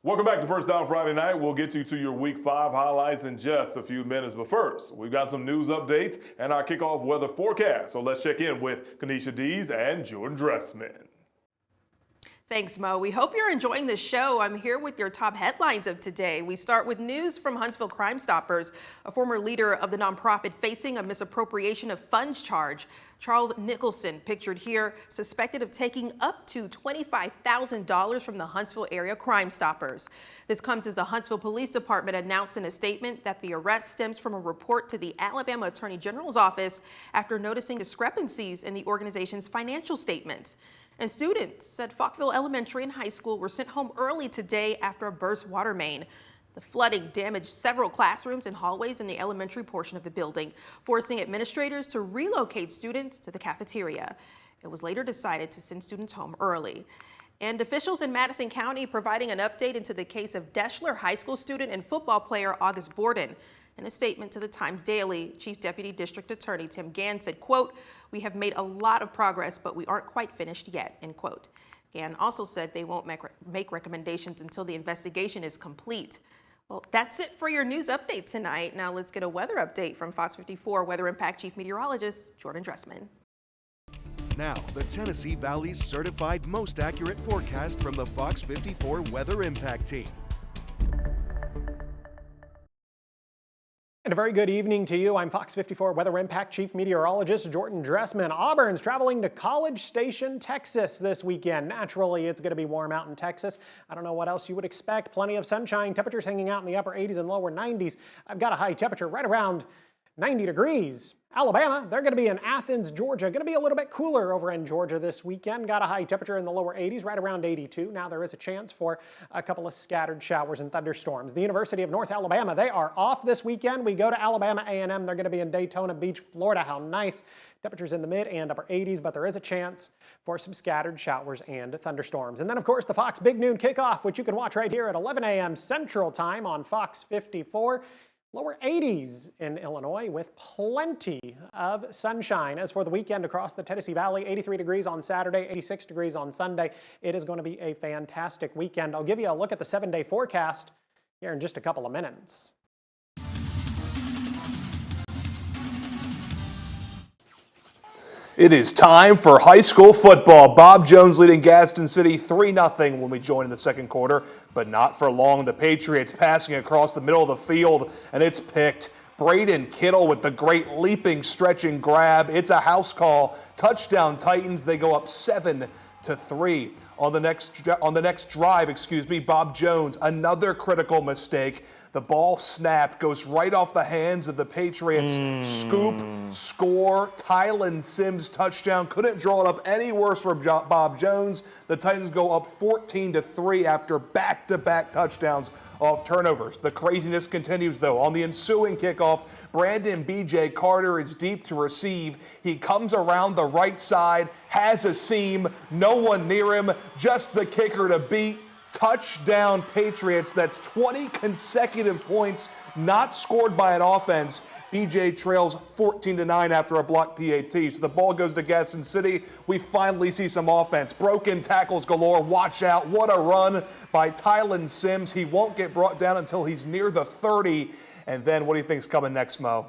Welcome back to First Down Friday Night. We'll get you to your Week 5 highlights in just a few minutes. But first, we've got some news updates and our kickoff weather forecast. So let's check in with Kanisha Dees and Jordan Dressman. Thanks, Mo. We hope you're enjoying the show. I'm here with your top headlines of today. We start with news from Huntsville Crime Stoppers, a former leader of the nonprofit facing a misappropriation of funds charge. Charles Nicholson, pictured here, suspected of taking up to $25,000 from the Huntsville area Crime Stoppers. This comes as the Huntsville Police Department announced in a statement that the arrest stems from a report to the Alabama Attorney General's office after noticing discrepancies in the organization's financial statements. And students at Falkville Elementary and High School were sent home early today after a burst water main. The flooding damaged several classrooms and hallways in the elementary portion of the building, forcing administrators to relocate students to the cafeteria. It was later decided to send students home early. And officials in Madison County providing an update into the case of Deschler High School student and football player August Borden. In a statement to the Times Daily, Chief Deputy District Attorney Tim Gann said, quote, "We have made a lot of progress, but we aren't quite finished yet," end quote. Gann also said they won't make recommendations until the investigation is complete. Well, that's it for your news update tonight. Now let's get a weather update from Fox 54 Weather Impact Chief Meteorologist Jordan Dressman. Now, the Tennessee Valley's certified most accurate forecast from the Fox 54 Weather Impact Team. And a very good evening to you. I'm Fox 54 Weather Impact Chief Meteorologist Jordan Dressman. Auburn's traveling to College Station, Texas this weekend. Naturally, it's going to be warm out in Texas. I don't know what else you would expect. Plenty of sunshine, temperatures hanging out in the upper 80s and lower 90s. I've got a high temperature right around 90 degrees. Alabama, they're going to be in Athens, Georgia. Going to be a little bit cooler over in Georgia this weekend. Got a high temperature in the lower 80s, right around 82. Now there is a chance for a couple of scattered showers and thunderstorms. The University of North Alabama, they are off this weekend. We go to Alabama A&M. They're going to be in Daytona Beach, Florida. How nice. Temperatures in the mid and upper 80s, but there is a chance for some scattered showers and thunderstorms. And then, of course, the Fox Big Noon Kickoff, which you can watch right here at 11 a.m. Central Time on Fox 54. Lower 80s in Illinois with plenty of sunshine. As for the weekend across the Tennessee Valley, 83 degrees on Saturday, 86 degrees on Sunday. It is going to be a fantastic weekend. I'll give you a look at the 7-day forecast here in just a couple of minutes. It is time for high school football. Bob Jones leading Gaston City 3-0 when we join in the second quarter, but not for long. The Patriots passing across the middle of the field, and it's picked. Braden Kittle with the great leaping, stretching grab. It's a house call. Touchdown Titans. They go up 7-3. On the next drive, Bob Jones, another critical mistake. The ball snapped, goes right off the hands of the Patriots. Scoop, score, Tylen Sims touchdown. Couldn't draw it up any worse for Bob Jones. The Titans go up 14-3 after back-to-back touchdowns off turnovers. The craziness continues, though. On the ensuing kickoff, Brandon B.J. Carter is deep to receive. He comes around the right side, has a seam, no one near him, just the kicker to beat. Touchdown Patriots. That's 20 consecutive points not scored by an offense. BJ trails 14-9 after a blocked PAT. So the ball goes to Gaston City. We finally see some offense. Broken tackles galore. Watch out. What a run by Tylen Sims. He won't get brought down until he's near the 30. And then what do you think's coming next, Mo?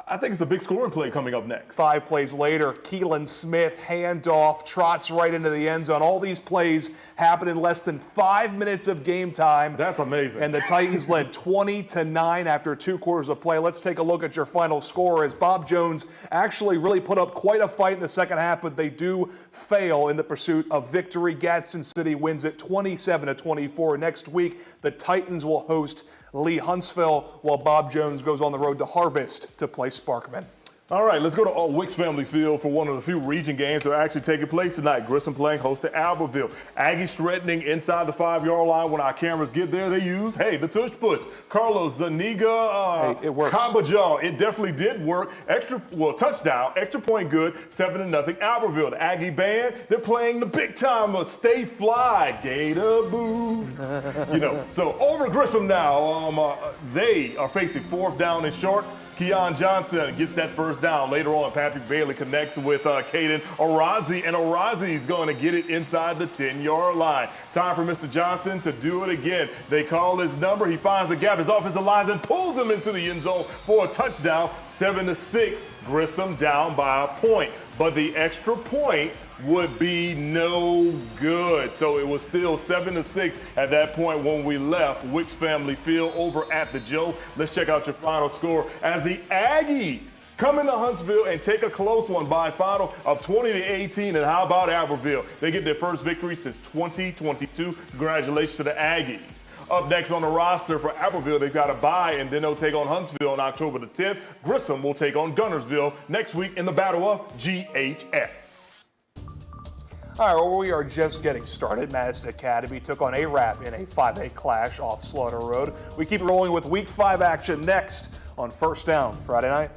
I think it's a big scoring play coming up next. 5 plays later, Keelan Smith, handoff, trots right into the end zone. All these plays happen in less than 5 minutes of game time. That's amazing. And the Titans led 20-9 after 2 quarters of play. Let's take a look at your final score as Bob Jones actually really put up quite a fight in the second half, but they do fail in the pursuit of victory. Gadsden City wins it 27-24. Next week, the Titans will host Lee Huntsville while Bob Jones goes on the road to Harvest to play Sparkman. All right, let's go to Wicks Family Field for one of the few region games that are actually taking place tonight. Grissom playing host to Albertville. Aggies threatening inside the 5-yard line. When our cameras get there, they use, the tush push. Carlos Zuniga, it works. Kabajaw. It definitely did work. Touchdown, extra point good, 7-0 Albertville. The Aggie band, they're playing the big time Stay Fly, Gator Boots. So over Grissom now, they are facing 4th down and short. Keon Johnson gets that first down. Later on, Patrick Bailey connects with Caden Arazi, and Arazi's going to get it inside the 10-yard line. Time for Mr. Johnson to do it again. They call his number. He finds a gap. His offensive line and pulls him into the end zone for a touchdown. 7-6. Grissom down by a point. But the extra point would be no good. So it was still 7-6 at that point when we left Wicks Family Field over at the Joe. Let's check out your final score as the Aggies come into Huntsville and take a close one by a final of 20-18. And how about Albertville? They get their first victory since 2022. Congratulations to the Aggies. Up next on the roster for Albertville, they've got a bye, and then they'll take on Huntsville on October the 10th. Grissom will take on Gunnersville next week in the Battle of GHS. All right, well, we are just getting started. Madison Academy took on ARAP in a 5A clash off Slaughter Road. We keep rolling with Week 5 action next on First Down Friday night.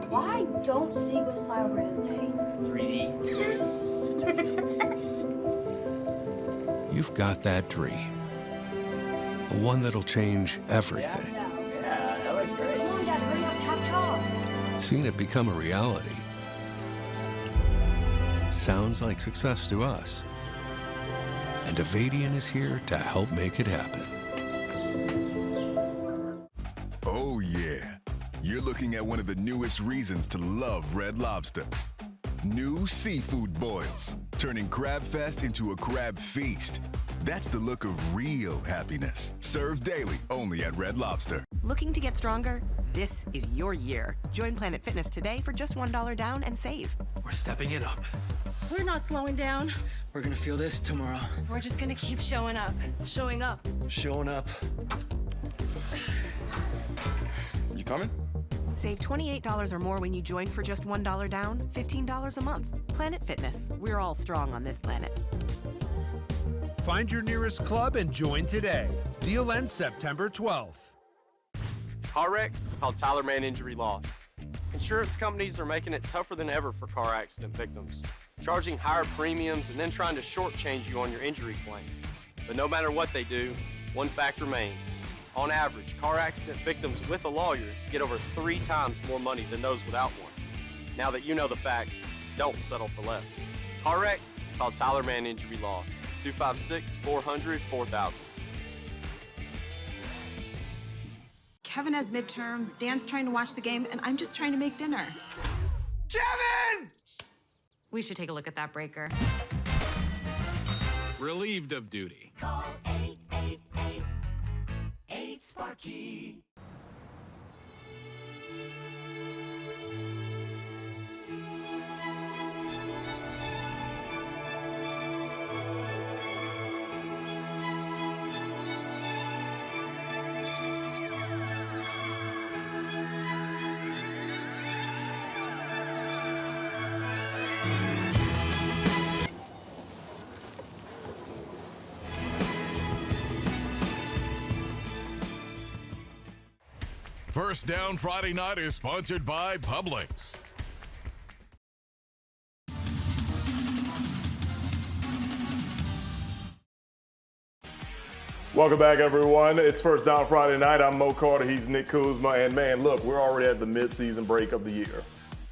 Why don't seagulls fly over the day? 3D. You've got that dream. The one that'll change everything. Yeah, that looks great. Come on, Dad, hurry up, chop chop. Seeing it become a reality sounds like success to us. And Avadian is here to help make it happen. Oh yeah, you're looking at one of the newest reasons to love Red Lobster. New seafood boils, turning Crab Fest into a crab feast. That's the look of real happiness. Served daily only at Red Lobster. Looking to get stronger? This is your year. Join Planet Fitness today for just $1 down and save. We're stepping it up. We're not slowing down. We're gonna feel this tomorrow. We're just gonna keep showing up. Showing up. Showing up. You coming? Save $28 or more when you join for just $1 down, $15 a month. Planet Fitness. We're all strong on this planet. Find your nearest club and join today. Deal ends September 12th. Car wreck? Call Tyler Man Injury Law. Insurance companies are making it tougher than ever for car accident victims, charging higher premiums and then trying to shortchange you on your injury claim. But no matter what they do, one fact remains. On average, car accident victims with a lawyer get over 3 times more money than those without one. Now that you know the facts, don't settle for less. Car wreck? Call Tyler Man Injury Law. 256-400-4000. Kevin has midterms, Dan's trying to watch the game, and I'm just trying to make dinner. Kevin! We should take a look at that breaker. Relieved of duty. Call 888-8-SPARKY. First Down Friday night is sponsored by Publix. Welcome back, everyone. It's First Down Friday night. I'm Mo Carter. He's Nick Kuzma. And, man, look, we're already at the mid-season break of the year.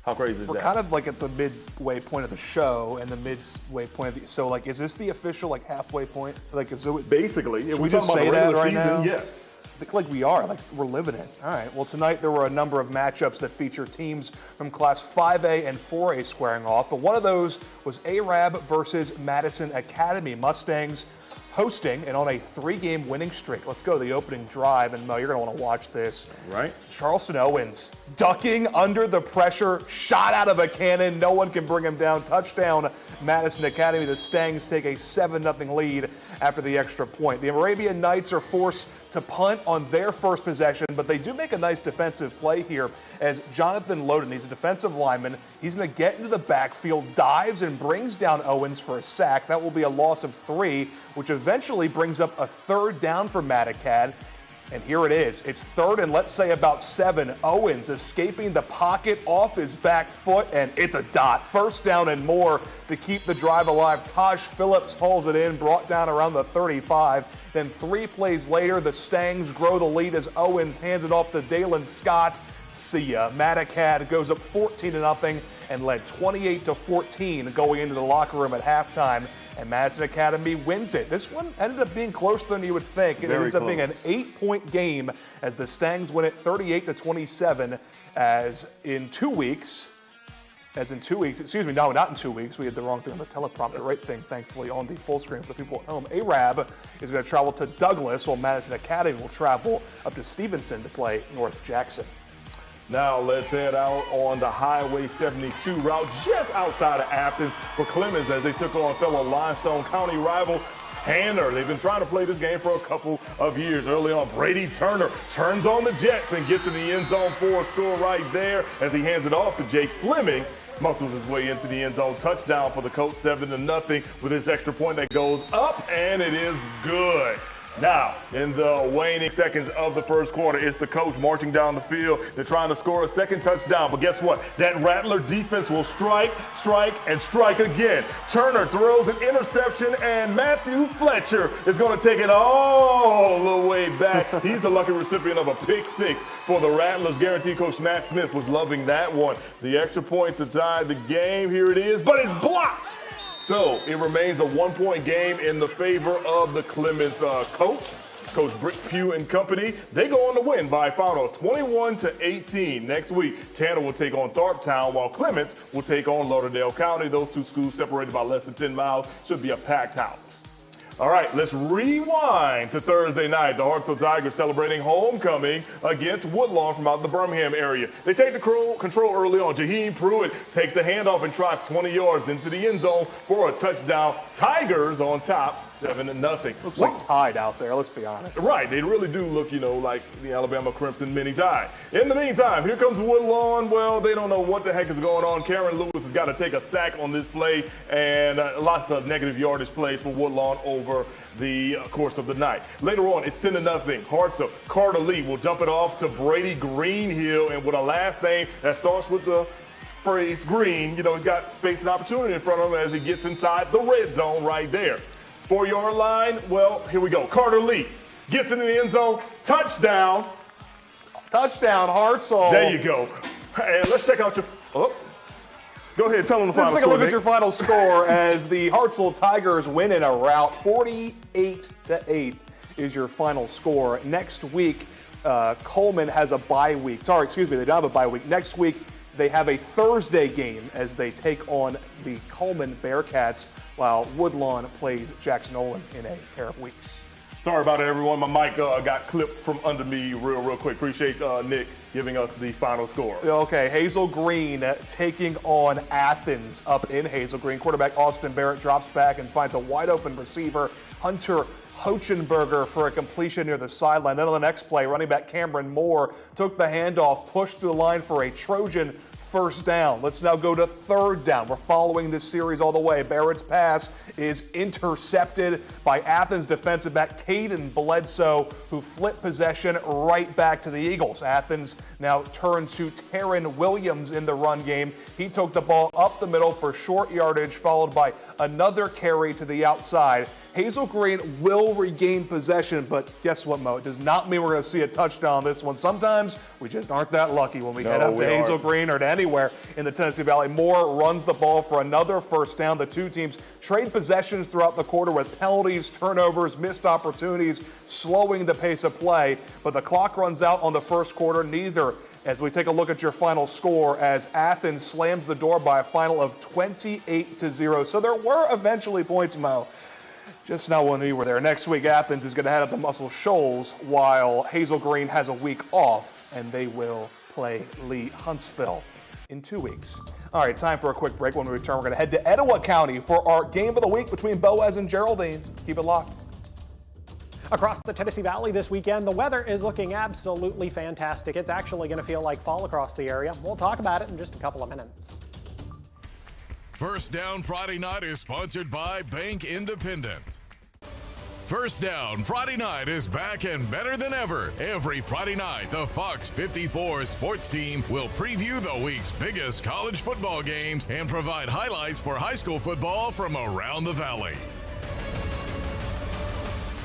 How crazy is that? We're kind of like at the midway point of the show and the midway point of the. So, like, is this the official, like, halfway point? Like, is it basically? If we just talking say about the that regular right season, now? Yes. Like we are, like we're living it. All right, well tonight there were a number of matchups that feature teams from Class 5A and 4A squaring off, but one of those was ARAB versus Madison Academy. Mustangs hosting and on a 3-game winning streak. Let's go to the opening drive, and Mo, you're gonna wanna watch this. Right. Charleston Owens ducking under the pressure, shot out of a cannon, no one can bring him down. Touchdown, Madison Academy. The Stangs take a 7-0 lead after the extra point. The Arabian Knights are forced to punt on their first possession, but they do make a nice defensive play here as Jonathan Loden, he's a defensive lineman, he's gonna get into the backfield, dives and brings down Owens for a sack. That will be a loss of 3, which eventually brings up a 3rd down for Madacad. And here it is. It's 3rd and let's say about 7. Owens escaping the pocket off his back foot, and it's a dot. 1st down and more to keep the drive alive. Taj Phillips hauls it in, brought down around the 35. Then 3 plays later, the Stangs grow the lead as Owens hands it off to Dalen Scott. See ya. Matacad goes up 14-0 and led 28-14 going into the locker room at halftime. And Madison Academy wins it. This one ended up being closer than you would think. It ends up being an 8-point game as the Stangs win it 38-27 as in 2 weeks. Excuse me, no, not in 2 weeks. We had the wrong thing on the teleprompter. Right thing, thankfully, on the full screen for the people at home. Arab is going to travel to Douglas, while Madison Academy will travel up to Stevenson to play North Jackson. Now let's head out on the Highway 72 route just outside of Athens for Clemens as they took on fellow Limestone County rival Tanner. They've been trying to play this game for a couple of years. Early on, Brady Turner turns on the Jets and gets in the end zone for a score right there as he hands it off to Jake Fleming. Muscles his way into the end zone. Touchdown for the Colts, 7-0 with this extra point that goes up, and it is good. Now, in the waning seconds of the first quarter, it's the coach marching down the field. They're trying to score a second touchdown, but guess what? That Rattler defense will strike, and strike again. Turner throws an interception, and Matthew Fletcher is going to take it all the way back. He's the lucky recipient of a pick 6 for the Rattlers. Guaranteed coach Matt Smith was loving that one. The extra point to tie the game. Here it is, but it's blocked. So it remains a 1-point game in the favor of the Clemens Colts. Coach Brick Pugh and company, they go on to win by a final 21-18. Next week, Tanner will take on Tharptown, while Clemens will take on Lauderdale County. Those two schools separated by less than 10 miles. Should be a packed house. All right, let's rewind to Thursday night. The Hartsville Tigers celebrating homecoming against Woodlawn from out the Birmingham area. They take the control early on. Jaheim Pruitt takes the handoff and trots 20 yards into the end zone for a touchdown. Tigers on top, 7-0. Looks like Tide out there, let's be honest. Right, they really do look, like the Alabama Crimson mini Tide. In the meantime, here comes Woodlawn. Well, they don't know what the heck is going on. Karen Lewis has got to take a sack on this play, and lots of negative yardage plays for Woodlawn over the course of the night. Later on, it's 10-0. Hartsville, Carter Lee will dump it off to Brady Greenhill, and with a last name that starts with the phrase green, he's got space and opportunity in front of him as he gets inside the red zone right there. 4-yard line, well, here we go. Carter Lee gets in the end zone, touchdown. Touchdown, Hartsville. There you go. And let's check out your, go ahead, tell them the final score. Let's take a look at your final score as the Hartsville Tigers win in a rout. 48-8 is your final score. Next week, Coleman has a bye week. Sorry, excuse me, they don't have a bye week. Next week, they have a Thursday game as they take on the Coleman Bearcats, while Woodlawn plays Jackson Olin in a pair of weeks. Sorry about it, everyone. My mic got clipped from under me real quick. Appreciate Nick giving us the final score. Okay, Hazel Green taking on Athens up in Hazel Green. Quarterback Austin Barrett drops back and finds a wide open receiver, Hunter Hochenberger, for a completion near the sideline. Then on the next play, running back Cameron Moore took the handoff, pushed through the line for a Trojan first down. Let's now go to 3rd down. We're following this series all the way. Barrett's pass is intercepted by Athens defensive back Caden Bledsoe, who flipped possession right back to the Eagles. Athens now turns to Taryn Williams in the run game. He took the ball up the middle for short yardage, followed by another carry to the outside. Hazel Green will regain possession, but guess what, Mo? It does not mean we're going to see a touchdown on this one. Sometimes we just aren't that lucky when we head up to Hazel Green or to anywhere in the Tennessee Valley. Moore runs the ball for another first down. The two teams trade possessions throughout the quarter with penalties, turnovers, missed opportunities, slowing the pace of play. But the clock runs out on the first quarter. Neither, as we take a look at your final score, as Athens slams the door by a final of 28-0. So there were eventually points, Mo. Just not when we were there. Next week, Athens is going to head up to Muscle Shoals, while Hazel Green has a week off, and they will play Lee Huntsville in 2 weeks. All right, time for a quick break. When we return, we're going to head to Etowah County for our game of the week between Boaz and Geraldine. Keep it locked. Across the Tennessee Valley this weekend, the weather is looking absolutely fantastic. It's actually going to feel like fall across the area. We'll talk about it in just a couple of minutes. First Down Friday Night is sponsored by Bank Independent. First Down Friday Night is back and better than ever. Every Friday night, the Fox 54 sports team will preview the week's biggest college football games and provide highlights for high school football from around the valley.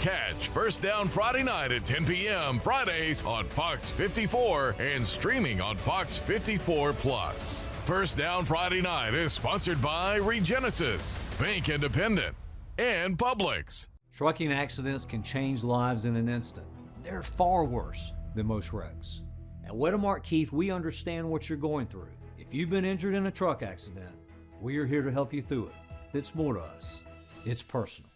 Catch First Down Friday night at 10 p.m. Fridays on Fox 54 and streaming on Fox 54 Plus. First Down Friday night is sponsored by Regenesis, Bank Independent, and Publix. Trucking accidents can change lives in an instant. They're far worse than most wrecks. At Wedemark Keith, we understand what you're going through. If you've been injured in a truck accident, we are here to help you through it. It's more to us. It's personal.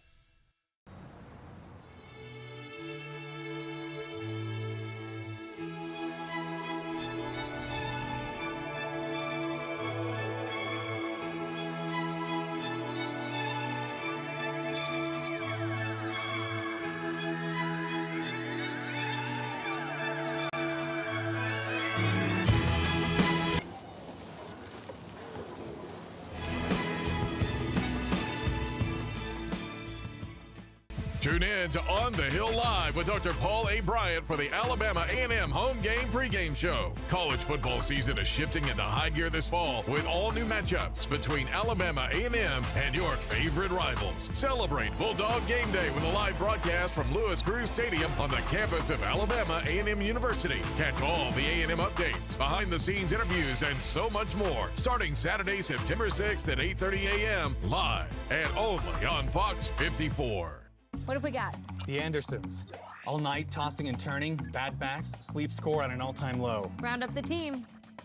Tune in to On the Hill Live with Dr. Paul A. Bryant for the Alabama A&M home game pregame show. College football season is shifting into high gear this fall with all new matchups between Alabama A&M and your favorite rivals. Celebrate Bulldog Game Day with a live broadcast from Lewis Cruz Stadium on the campus of Alabama A&M University. Catch all the A&M updates, behind-the-scenes interviews, and so much more starting Saturday, September 6th at 8:30 a.m. live and only on Fox 54. What have we got? The Andersons. All night tossing and turning, bad backs, sleep score at an all-time low. Round up the team.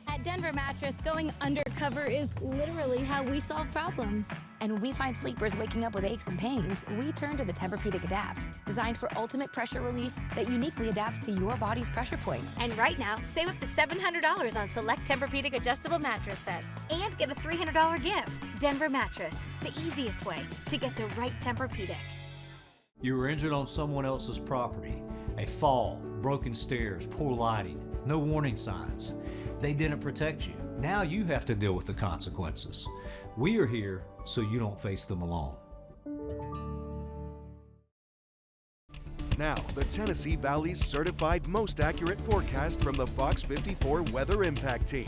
At Denver Mattress, going undercover is literally how we solve problems. And we find sleepers waking up with aches and pains, we turn to the Tempur-Pedic Adapt, designed for ultimate pressure relief that uniquely adapts to your body's pressure points. And right now, save up to $700 on select Tempur-Pedic adjustable mattress sets. And get a $300 gift. Denver Mattress, the easiest way to get the right Tempur-Pedic. You were injured on someone else's property. A fall, broken stairs, poor lighting, no warning signs. They didn't protect you. Now you have to deal with the consequences. We are here so you don't face them alone. Now, the Tennessee Valley's certified most accurate forecast from the Fox 54 Weather Impact Team.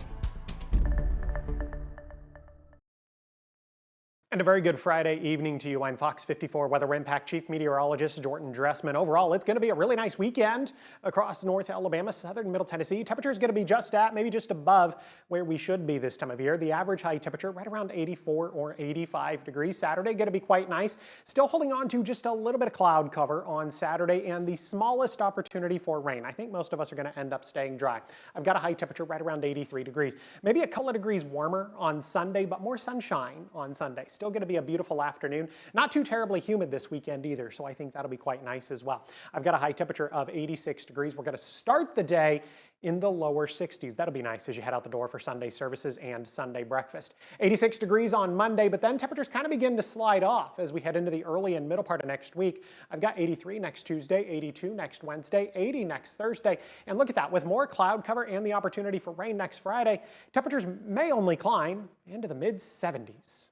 And a very good Friday evening to you. I'm Fox 54 Weather Impact Chief Meteorologist Jordan Dressman. Overall, it's going to be a really nice weekend across North Alabama, southern Middle Tennessee. Temperature is going to be just at, maybe just above where we should be this time of year. The average high temperature right around 84 or 85 degrees. Saturday going to be quite nice. Still holding on to just a little bit of cloud cover on Saturday and the smallest opportunity for rain. I think most of us are going to end up staying dry. I've got a high temperature right around 83 degrees. Maybe a couple of degrees warmer on Sunday, but more sunshine on Sunday. Still going to be a beautiful afternoon. Not too terribly humid this weekend either, so I think that'll be quite nice as well. I've got a high temperature of 86 degrees. We're going to start the day in the lower 60s. That'll be nice as you head out the door for Sunday services and Sunday breakfast. 86 degrees on Monday, but then temperatures kind of begin to slide off as we head into the early and middle part of next week. I've got 83 next Tuesday, 82 next Wednesday, 80 next Thursday. And look at that, with more cloud cover and the opportunity for rain next Friday, temperatures may only climb into the mid-70s.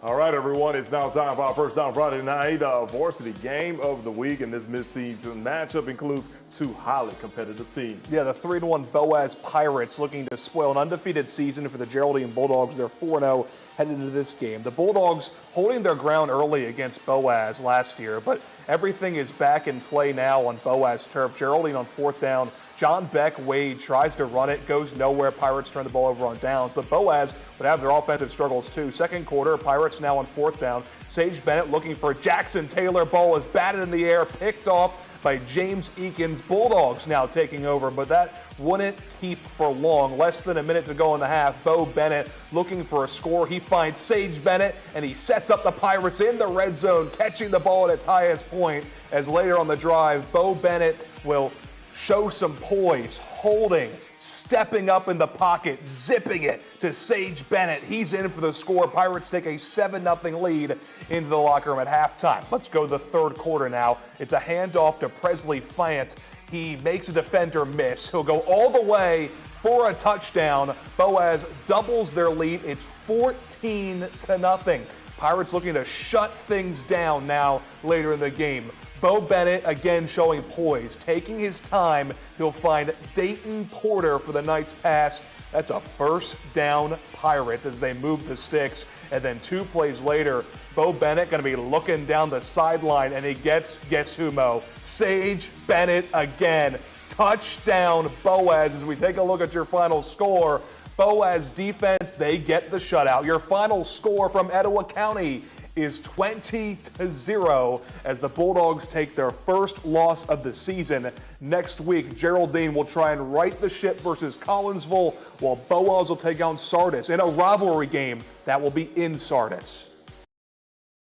All right, everyone, it's now time for our First Down Friday night varsity game of the week, and this midseason matchup includes two highly competitive teams. Yeah, the 3-1 Boaz Pirates looking to spoil an undefeated season for the Geraldine Bulldogs. They're 4-0 headed into this game. The Bulldogs holding their ground early against Boaz last year, but everything is back in play now on Boaz turf. Geraldine on fourth down. John Beck Wade tries to run it, goes nowhere. Pirates turn the ball over on downs, but Boaz would have their offensive struggles too. Second quarter, Pirates now on fourth down. Sage Bennett looking for Jackson Taylor. Ball is batted in the air, picked off by James Eakins. Bulldogs now taking over, but that wouldn't keep for long. Less than a minute to go in the half. Bo Bennett looking for a score. He finds Sage Bennett, and he sets up the Pirates in the red zone, catching the ball at its highest point, as later on the drive, Bo Bennett will show some poise, holding, stepping up in the pocket, zipping it to Sage Bennett. He's in for the score. Pirates take a 7-0 lead into the locker room at halftime. Let's go to the third quarter now. It's a handoff to Presley Fant. He makes a defender miss. He'll go all the way for a touchdown. Boaz doubles their lead. It's 14-0. Pirates looking to shut things down now later in the game. Bo Bennett again showing poise, taking his time. He'll find Dayton Porter for the Knights pass. That's a first down Pirates as they move the sticks. And then 2 plays later, Bo Bennett going to be looking down the sideline, and he gets, guess who, Mo? Sage Bennett again. Touchdown Boaz as we take a look at your final score. Boaz defense, they get the shutout. Your final score from Etowah County is 20-0 as the Bulldogs take their first loss of the season. Next week, Geraldine will try and right the ship versus Collinsville, while Boaz will take on Sardis in a rivalry game that will be in Sardis.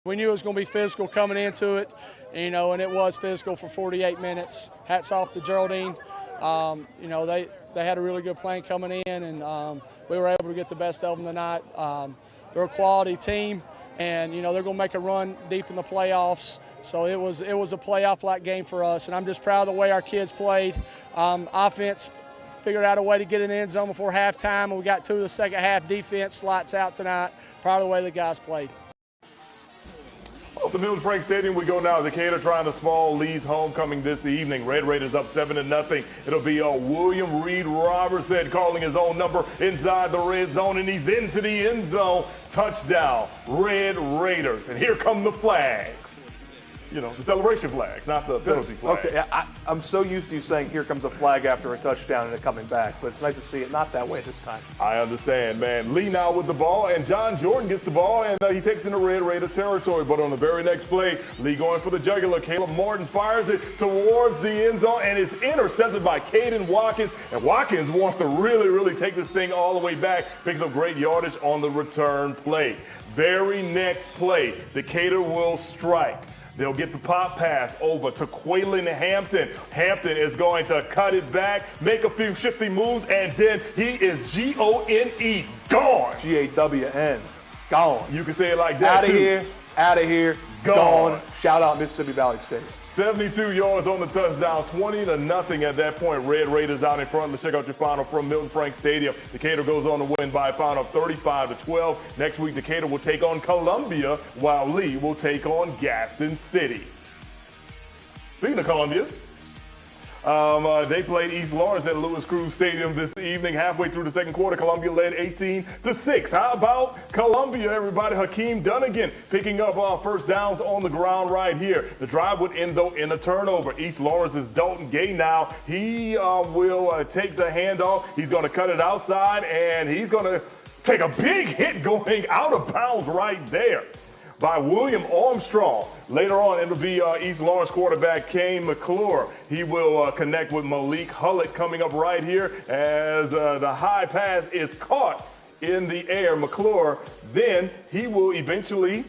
We knew it was going to be physical coming into it, and it was physical for 48 minutes. Hats off to Geraldine. They had a really good plan coming in, and we were able to get the best of them tonight. They're a quality team, and they're going to make a run deep in the playoffs. So it was a playoff-like game for us, and I'm just proud of the way our kids played. Offense figured out a way to get in the end zone before halftime, and we got to the second half. Defense lights out tonight. Proud of the way the guys played. Off the Milton Frank Stadium, we go now. Decatur trying to small Lee's homecoming this evening. Red Raiders up 7-0. It'll be William Reed Robertson calling his own number inside the red zone, and he's into the end zone. Touchdown, Red Raiders. And here come the flags. The celebration flags, not the penalty flag. Okay, I'm so used to you saying here comes a flag after a touchdown and it coming back, but it's nice to see it not that way this time. I understand, man. Lee now with the ball, and John Jordan gets the ball, and he takes in the Red Raider territory. But on the very next play, Lee going for the jugular. Caleb Martin fires it towards the end zone, and it's intercepted by Caden Watkins. And Watkins wants to really take this thing all the way back. Picks up great yardage on the return play. Very next play, Decatur will strike. They'll get the pop pass over to Quaylen Hampton. Hampton is going to cut it back, make a few shifty moves, and then he is G-O-N-E, gone. G-A-W-N, gone. You can say it like that, Out of here, gone. Shout out Mississippi Valley State. 72 yards on the touchdown, 20-0 at that point. Red Raiders out in front. Let's check out your final from Milton Frank Stadium. Decatur goes on to win by a final of 35-12. Next week, Decatur will take on Columbia, while Lee will take on Gaston City. Speaking of Columbia, they played East Lawrence at Lewis Cruz Stadium this evening. Halfway through the second quarter, Columbia led 18-6. How about Columbia, everybody? Hakeem Dunnigan picking up first downs on the ground right here. The drive would end, though, in a turnover. East Lawrence's Dalton Gay now. He will take the handoff. He's going to cut it outside, and he's going to take a big hit going out of bounds right there by William Armstrong. Later on, it'll be East Lawrence quarterback Kane McClure. He will connect with Malik Hullett coming up right here as the high pass is caught in the air. McClure, then he will eventually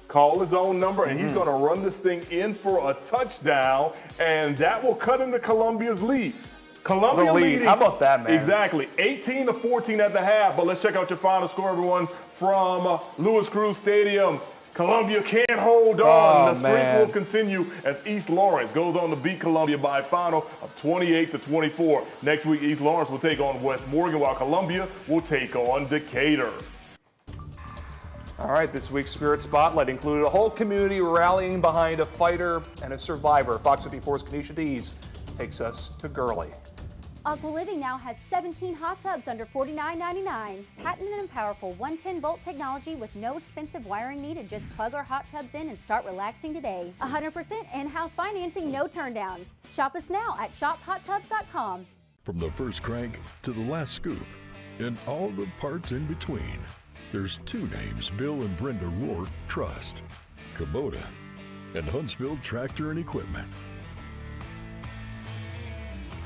call his own number, and he's going to run this thing in for a touchdown, and that will cut into Columbia's lead. Columbia leading. How about that, man? Exactly. 18-14 at the half, but let's check out your final score, everyone, from Lewis Cruz Stadium. Columbia can't hold on. The streak will continue as East Lawrence goes on to beat Columbia by a final of 28-24. Next week, East Lawrence will take on West Morgan, while Columbia will take on Decatur. All right, this week's Spirit Spotlight included a whole community rallying behind a fighter and a survivor. Fox 54's Kanisha Dees takes us to Gurley. Aqua Living now has 17 hot tubs under $49.99. Patented and powerful 110-volt technology with no expensive wiring needed. Just plug our hot tubs in and start relaxing today. 100% in-house financing, no turndowns. Shop us now at shophottubs.com. From the first crank to the last scoop and all the parts in between, there's two names Bill and Brenda Rourke trust: Kubota and Huntsville Tractor and Equipment.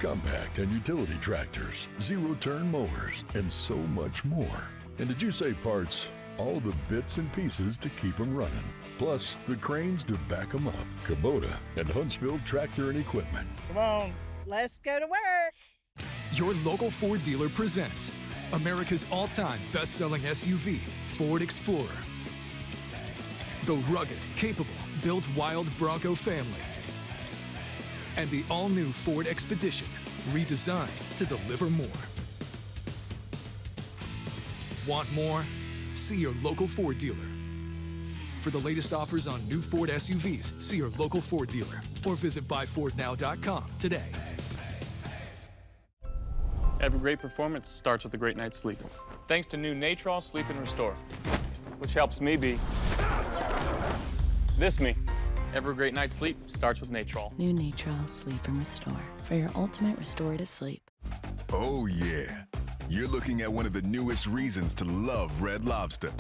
Compact and utility tractors, zero-turn mowers, and so much more. And did you say parts? All the bits and pieces to keep them running. Plus the cranes to back them up. Kubota and Huntsville Tractor and Equipment. Come on, let's go to work. Your local Ford dealer presents America's all-time best-selling SUV, Ford Explorer. The rugged, capable, built wild Bronco family. And the all-new Ford Expedition, redesigned to deliver more. Want more? See your local Ford dealer. For the latest offers on new Ford SUVs, see your local Ford dealer or visit buyfordnow.com today. Every great performance starts with a great night's sleep. Thanks to new Natrol Sleep and Restore, which helps me be this me. Every great night's sleep starts with Natrol. New Natrol Sleep and Restore for your ultimate restorative sleep. Oh yeah, you're looking at one of the newest reasons to love Red Lobster.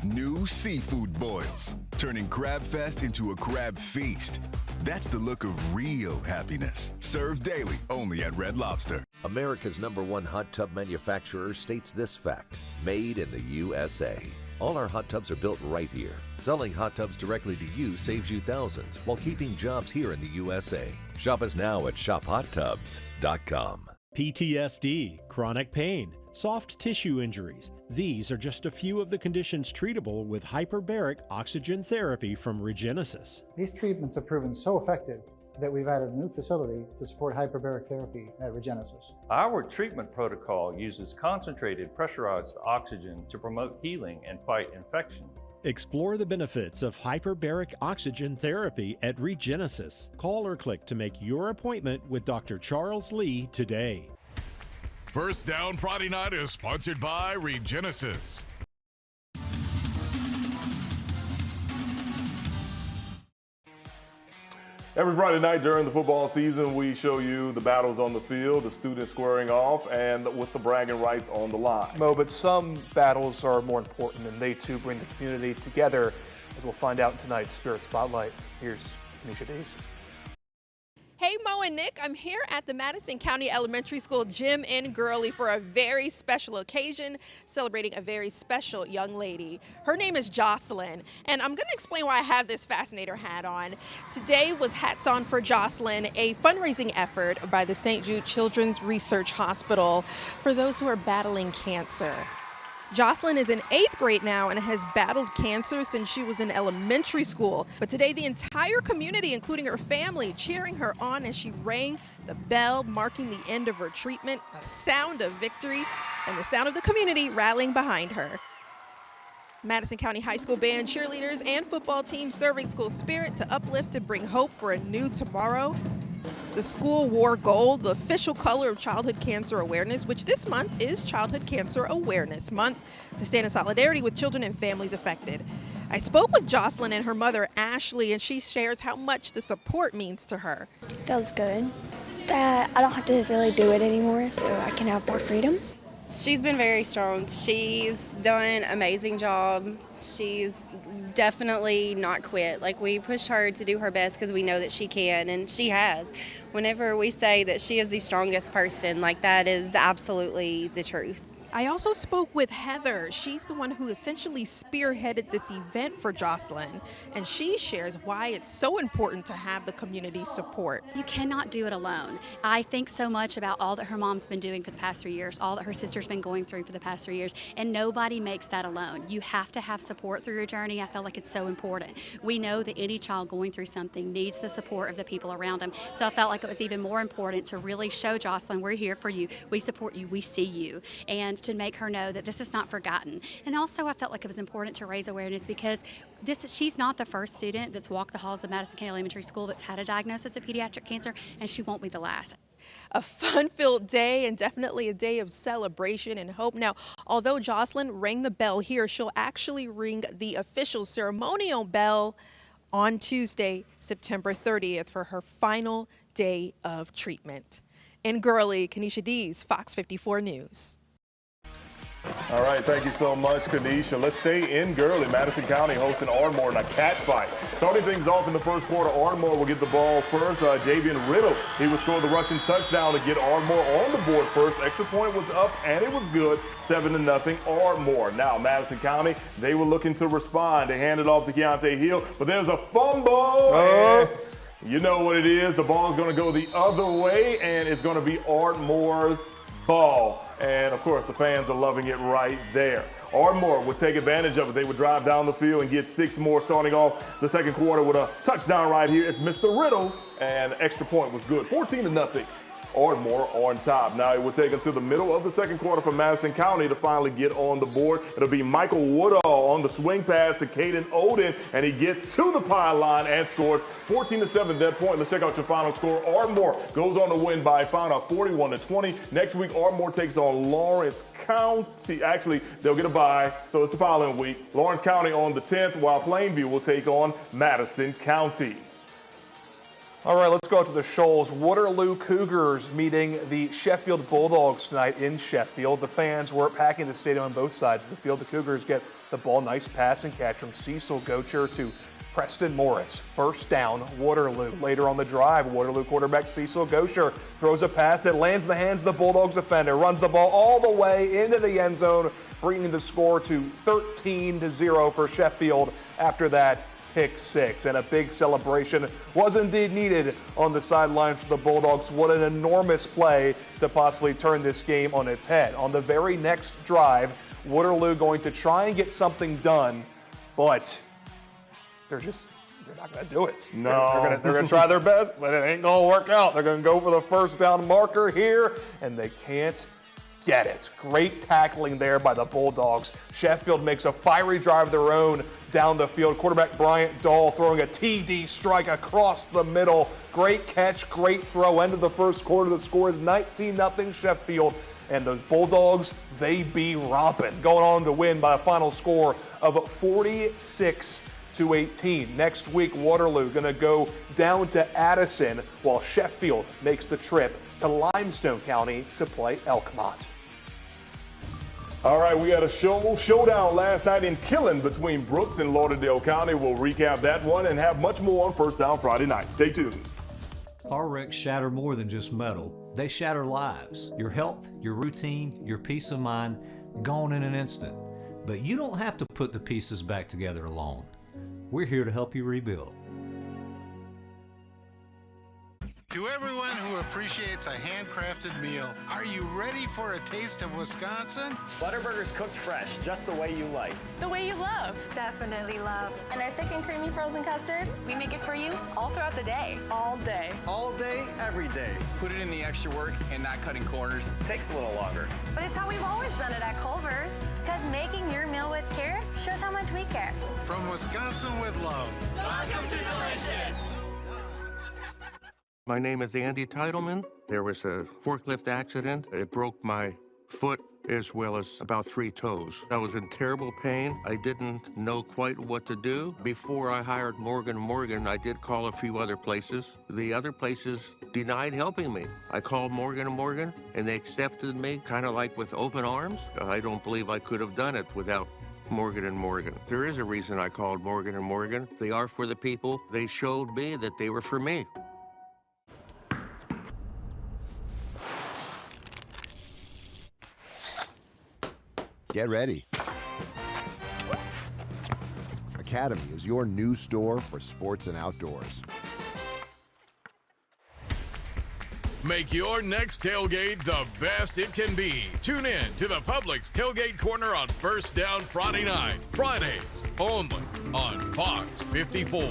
New seafood boils, turning Crab Fest into a crab feast. That's the look of real happiness. Served daily only at Red Lobster. America's #1 hot tub manufacturer states this fact: made in the USA. All our hot tubs are built right here. Selling hot tubs directly to you saves you thousands while keeping jobs here in the USA. Shop us now at shophottubs.com. PTSD, chronic pain, soft tissue injuries. These are just a few of the conditions treatable with hyperbaric oxygen therapy from Regenesis. These treatments have proven so effective that we've added a new facility to support hyperbaric therapy at Regenesis. Our treatment protocol uses concentrated pressurized oxygen to promote healing and fight infection. Explore the benefits of hyperbaric oxygen therapy at Regenesis. Call or click to make your appointment with Dr. Charles Lee today. First Down Friday Night is sponsored by Regenesis. Every Friday night during the football season, we show you the battles on the field, the students squaring off, and with the bragging rights on the line. Mo, but some battles are more important, and they too bring the community together, as we'll find out in tonight's Spirit Spotlight. Here's Kanisha Dees. Hey, Mo and Nick, I'm here at the Madison County Elementary School gym in Gurley for a very special occasion, celebrating a very special young lady. Her name is Jocelyn, and I'm going to explain why I have this fascinator hat on. Today was Hats On for Jocelyn, a fundraising effort by the St. Jude Children's Research Hospital for those who are battling cancer. Jocelyn is in 8th grade now and has battled cancer since she was in elementary school. But today, the entire community, including her family, cheering her on as she rang the bell, marking the end of her treatment, a sound of victory, and the sound of the community rallying behind her. Madison County High School band, cheerleaders, and football team serving school spirit to uplift and bring hope for a new tomorrow. The school wore gold, the official color of childhood cancer awareness, which this month is Childhood Cancer Awareness Month, to stand in solidarity with children and families affected. I spoke with Jocelyn and her mother, Ashley, and she shares how much the support means to her. Feels good that I don't have to really do it anymore, so I can have more freedom. She's been very strong. She's done an amazing job. She's definitely not quit. Like, we push her to do her best because we know that she can, and she has. Whenever we say that she is the strongest person, like, that is absolutely the truth. I also spoke with Heather. She's the one who essentially spearheaded this event for Jocelyn, and she shares why it's so important to have the community support. You cannot do it alone. I think so much about all that her mom's been doing for the past 3 years, all that her sister's been going through for the past 3 years, and nobody makes that alone. You have to have support through your journey. I feel like it's so important. We know that any child going through something needs the support of the people around them, so I felt like it was even more important to really show Jocelyn, we're here for you, we support you, we see you, and to make her know that this is not forgotten. And also I felt like it was important to raise awareness because she's not the first student that's walked the halls of Madison County Elementary School that's had a diagnosis of pediatric cancer, and she won't be the last. A fun-filled day and definitely a day of celebration and hope. Now, although Jocelyn rang the bell here, she'll actually ring the official ceremonial bell on Tuesday, September 30th for her final day of treatment. In Gurley, Kanisha Dees, Fox 54 News. All right, thank you so much, Kanisha. Let's stay in Gurley. Madison County hosting Ardmore in a catch fight. Starting things off in the first quarter, Ardmore will get the ball first. Javian Riddle, he will score the rushing touchdown to get Ardmore on the board first. Extra point was up, and it was good, 7-0 Ardmore. Now, Madison County, they were looking to respond. They handed off to Keontae Hill, but there's a fumble. You know what it is. The ball is going to go the other way, and it's going to be Ardmore's ball. And, of course, the fans are loving it right there. Ardmore would take advantage of it. They would drive down the field and get 6 more, starting off the second quarter with a touchdown right here. It's Mr. Riddle, and extra point was good. 14-0 Ardmore on top. Now it will take until the middle of the second quarter for Madison County to finally get on the board. It'll be Michael Woodall on the swing pass to Caden Oden, and he gets to the pylon and scores 14-7 at that point. Let's check out your final score. Ardmore goes on to win by a final of 41-20. Next week, Ardmore takes on Lawrence County. Actually, they'll get a bye, so it's the following week. Lawrence County on the 10th, while Plainview will take on Madison County. All right, let's go to the Shoals. Waterloo Cougars meeting the Sheffield Bulldogs tonight in Sheffield. The fans were packing the stadium on both sides of the field. The Cougars get the ball. Nice pass and catch from Cecil Gocher to Preston Morris. First down, Waterloo. Later on the drive, Waterloo quarterback Cecil Gocher throws a pass that lands in the hands of the Bulldogs defender, runs the ball all the way into the end zone, bringing the score to 13-0 for Sheffield. After that, pick six, and a big celebration was indeed needed on the sidelines for the Bulldogs. What an enormous play to possibly turn this game on its head. On the very next drive, Waterloo going to try and get something done, but they're not going to do it. No. They're going to try their best, but it ain't going to work out. They're going to go for the first down marker here, and they can't get it. Great tackling there by the Bulldogs. Sheffield makes a fiery drive of their own down the field. Quarterback Bryant Dahl throwing a TD strike across the middle. Great catch, great throw. End of the first quarter. The score is 19-0 Sheffield. And those Bulldogs, they be romping. Going on to win by a final score of 46-18. Next week, Waterloo going to go down to Addison while Sheffield makes the trip to Limestone County to play Elkmont. All right, we had a showdown last night in Killen between Brooks and Lauderdale County. We'll recap that one and have much more on First Down Friday night. Stay tuned. Car wrecks shatter more than just metal. They shatter lives. Your health, your routine, your peace of mind, gone in an instant. But you don't have to put the pieces back together alone. We're here to help you rebuild. To everyone who appreciates a handcrafted meal, are you ready for a taste of Wisconsin? Butterburger's cooked fresh, just the way you like. The way you love. Definitely love. And our thick and creamy frozen custard, we make it for you all throughout the day. All day. All day, every day. Put it in the extra work and not cutting corners. Takes a little longer. But it's how we've always done it at Culver's. Because making your meal with care shows how much we care. From Wisconsin with love. Welcome to Delicious. My name is Andy Titleman. There was a forklift accident. It broke my foot as well as about 3 toes. I was in terrible pain. I didn't know quite what to do. Before I hired Morgan & Morgan, I did call a few other places. The other places denied helping me. I called Morgan & Morgan, and they accepted me kind of like with open arms. I don't believe I could have done it without Morgan & Morgan. There is a reason I called Morgan & Morgan. They are for the people. They showed me that they were for me. Get ready. Academy is your new store for sports and outdoors. Make your next tailgate the best it can be. Tune in to the Publix Tailgate Corner on First Down Friday night. Fridays only on Fox 54.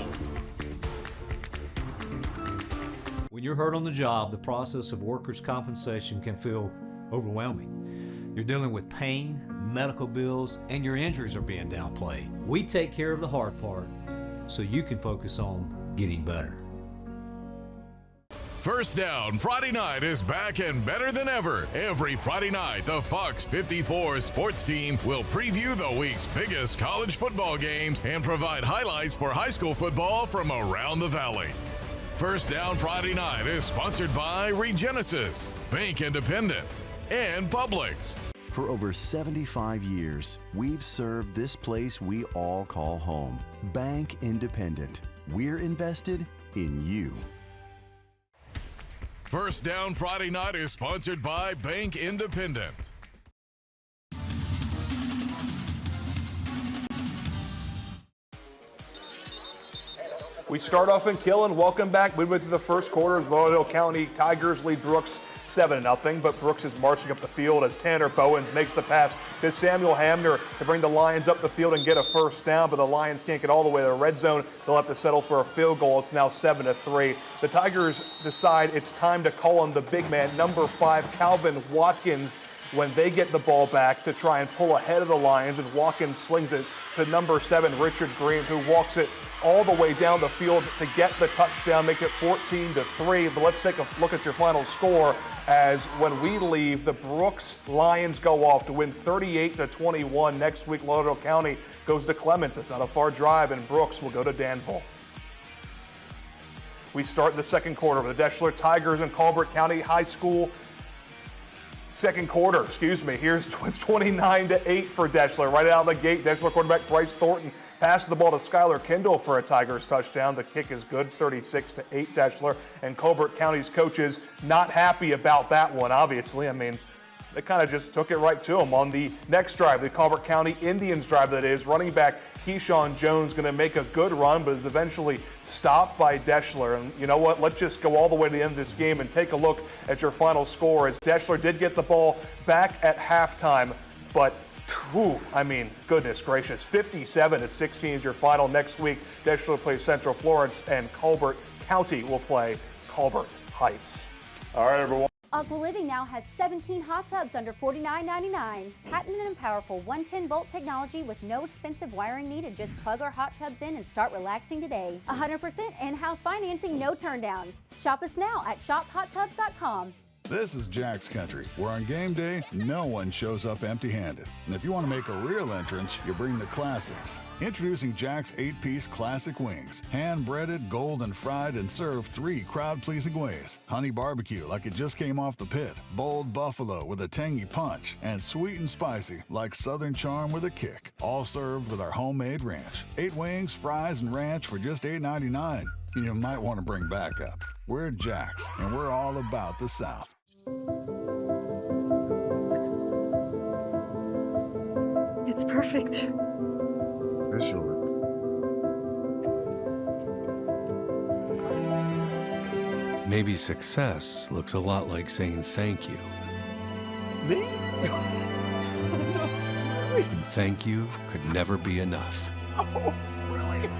When you're hurt on the job, the process of workers' compensation can feel overwhelming. You're dealing with pain, medical bills, and your injuries are being downplayed. We take care of the hard part so you can focus on getting better. First Down Friday night is back and better than ever. Every Friday night, the Fox 54 sports team will preview the week's biggest college football games and provide highlights for high school football from around the valley. First Down Friday night is sponsored by Regenesis, Bank Independent, and Publix. For over 75 years, we've served this place we all call home. Bank Independent. We're invested in you. First Down Friday night is sponsored by Bank Independent. We start off in Killen. Welcome back. Midway through the first quarter as the Lauderdale County Tigers lead Brooks 7-0, but Brooks is marching up the field as Tanner Bowens makes the pass to Samuel Hamner to bring the Lions up the field and get a first down, but the Lions can't get all the way to the red zone. They'll have to settle for a field goal. It's now 7-3. The Tigers decide it's time to call on the big man, number 5, Calvin Watkins, when they get the ball back to try and pull ahead of the Lions, and Watkins slings it to number 7, Richard Green, who walks it all the way down the field to get the touchdown, make it 14-3. But let's take a look at your final score, as when we leave, the Brooks Lions go off to win 38-21. Next week, Lauderdale County goes to Clements. It's not a far drive, and Brooks will go to Danville. We start the second quarter with the Deschler Tigers and Colbert County High School. Second quarter, here's 29-8 for Deschler. Right out of the gate, Deschler quarterback Bryce Thornton passes the ball to Skylar Kendall for a Tigers touchdown. The kick is good, 36-8 Deschler. And Colbert County's coaches not happy about that one, obviously. I mean, they kind of just took it right to them. On the next drive, the Colbert County Indians drive, that is, running back Keyshawn Jones going to make a good run, but is eventually stopped by Deschler. And you know what? Let's just go all the way to the end of this game and take a look at your final score, as Deschler did get the ball back at halftime, but goodness gracious, 57-16 is your final. Next week, Deschler plays Central Florence, and Colbert County will play Colbert Heights. All right, everyone. Aqua Living now has 17 hot tubs under $49.99. Patented and powerful 110-volt technology with no expensive wiring needed. Just plug our hot tubs in and start relaxing today. 100% in-house financing, no turndowns. Shop us now at shophottubs.com. This is Jack's Country, where on game day, no one shows up empty-handed. And if you want to make a real entrance, you bring the classics. Introducing Jack's 8-piece classic wings. Hand-breaded, golden fried, and served 3 crowd-pleasing ways. Honey barbecue, like it just came off the pit. Bold buffalo with a tangy punch. And sweet and spicy, like Southern Charm with a kick. All served with our homemade ranch. 8 wings, fries, and ranch for just $8.99. You might want to bring backup. We're Jack's, and we're all about the South. It's perfect. It's yours. Maybe success looks a lot like saying thank you. Me? And thank you could never be enough. Oh, really?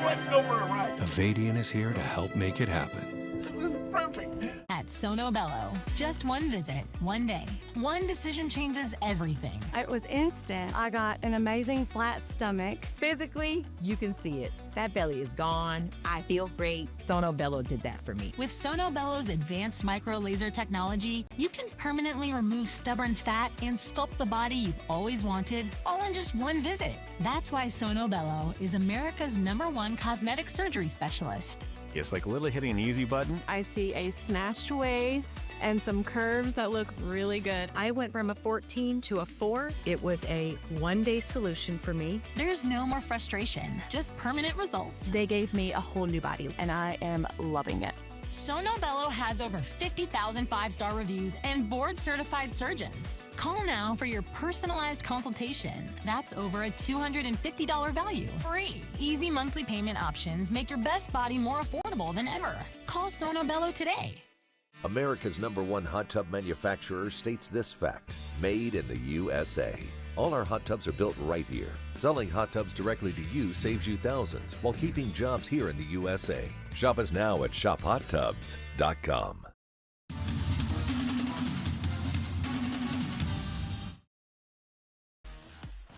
Let's go for a ride. Avadian is here to help make it happen. This is perfect. At Sono Bello, just one visit, one day, one decision changes everything. It was instant. I got an amazing flat stomach. Physically, you can see it. That belly is gone. I feel great. Sono Bello did that for me. With Sono Bello's advanced micro laser technology, you can permanently remove stubborn fat and sculpt the body you've always wanted, all in just one visit. That's why Sono Bello is America's #1 cosmetic surgery specialist. It's like literally hitting an easy button. I see a snatched waist and some curves that look really good. I went from a 14 to a 4. It was a one-day solution for me. There's no more frustration, just permanent results. They gave me a whole new body, and I am loving it. Sono Bello has over 50,000 5-star reviews and board-certified surgeons. Call now for your personalized consultation. That's over a $250 value. Free. Easy monthly payment options make your best body more affordable than ever. Call Sono Bello today. America's #1 hot tub manufacturer states this fact: made in the USA. All our hot tubs are built right here. Selling hot tubs directly to you saves you thousands while keeping jobs here in the USA. Shop us now at shophottubs.com.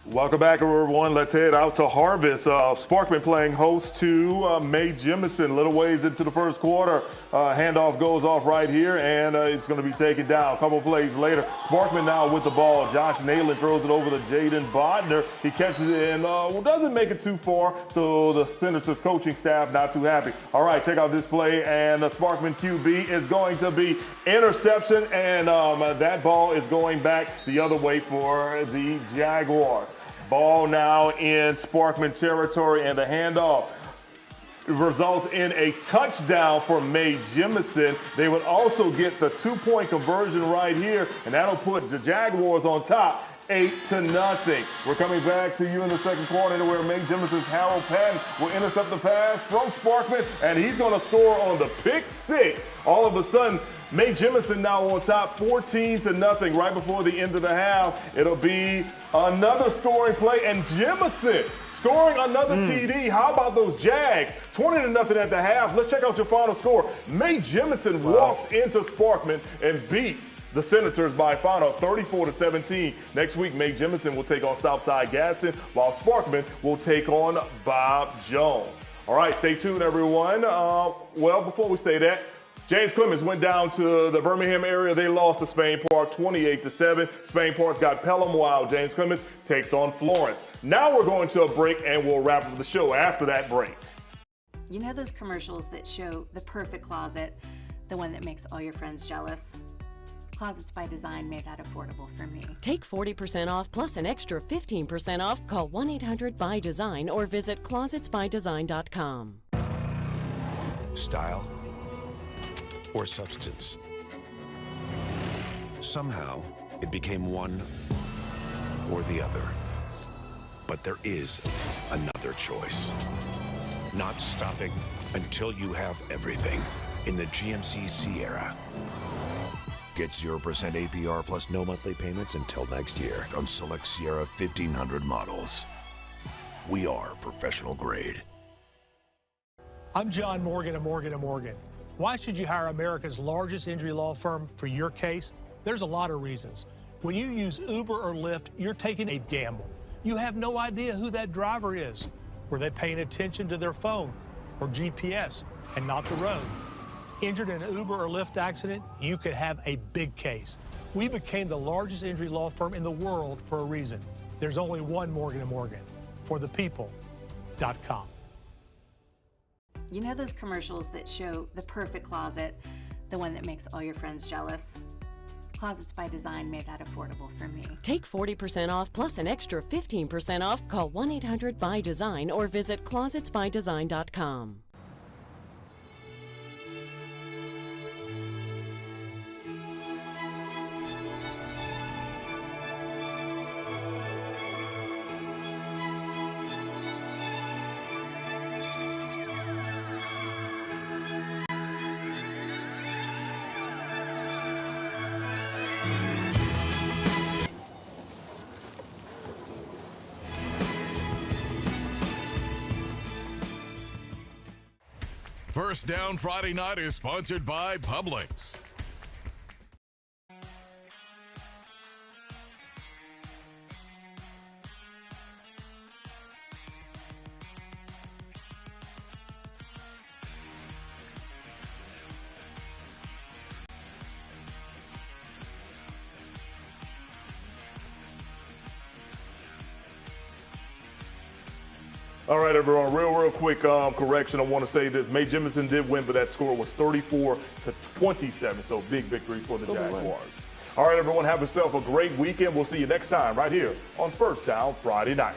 Welcome back, everyone. Let's head out to Harvest. Sparkman playing host to May Jemison. A little ways into the first quarter. Handoff goes off right here, and it's going to be taken down. A couple plays later, Sparkman now with the ball. Josh Nalen throws it over to Jaden Bodner. He catches it and doesn't make it too far, so the Senators coaching staff not too happy. All right, check out this play, and the Sparkman QB is going to be interception, and that ball is going back the other way for the Jaguars. Ball now in Sparkman territory, and the handoff results in a touchdown for May Jemison. They would also get the 2-point conversion right here, and that'll put the Jaguars on top 8-0. We're coming back to you in the second quarter, where May Jemison's Harold Patton will intercept the pass from Sparkman, and he's going to score on the pick six. All of a sudden, May Jemison now on top 14-0 right before the end of the half. It'll be another scoring play, and Jemison scoring another TD. How about those Jags? 20-0 at the half. Let's check out your final score. May Jemison walks into Sparkman and beats the Senators by a final 34-17. Next week, May Jemison will take on Southside Gaston, while Sparkman will take on Bob Jones. All right, stay tuned, everyone. Well, before we say that, James Clemens went down to the Birmingham area. They lost to Spain Park 28-7. Spain Park's got Pelham, while James Clemens takes on Florence. Now we're going to a break, and we'll wrap up the show after that break. You know those commercials that show the perfect closet, the one that makes all your friends jealous? Closets by Design made that affordable for me. Take 40% off plus an extra 15% off. Call 1-800-BY-DESIGN or visit closetsbydesign.com. Style or substance. Somehow, it became one or the other. But there is another choice. Not stopping until you have everything in the GMC Sierra. Get 0% APR plus no monthly payments until next year on select Sierra 1500 models. We are professional grade. I'm John Morgan of Morgan & Morgan. Why should you hire America's largest injury law firm for your case? There's a lot of reasons. When you use Uber or Lyft, you're taking a gamble. You have no idea who that driver is. Were they paying attention to their phone or GPS and not the road? Injured in an Uber or Lyft accident, you could have a big case. We became the largest injury law firm in the world for a reason. There's only one Morgan & Morgan. ForThePeople.com. You know those commercials that show the perfect closet, the one that makes all your friends jealous? Closets by Design made that affordable for me. Take 40% off plus an extra 15% off. Call 1-800-BY-DESIGN or visit closetsbydesign.com. First Down Friday Night is sponsored by Publix. All right, everyone, real quick correction. I want to say this. May Jemison did win, but that score was 34-27, so big victory for the Jaguars. All right, everyone, have yourself a great weekend. We'll see you next time right here on First Down Friday Night.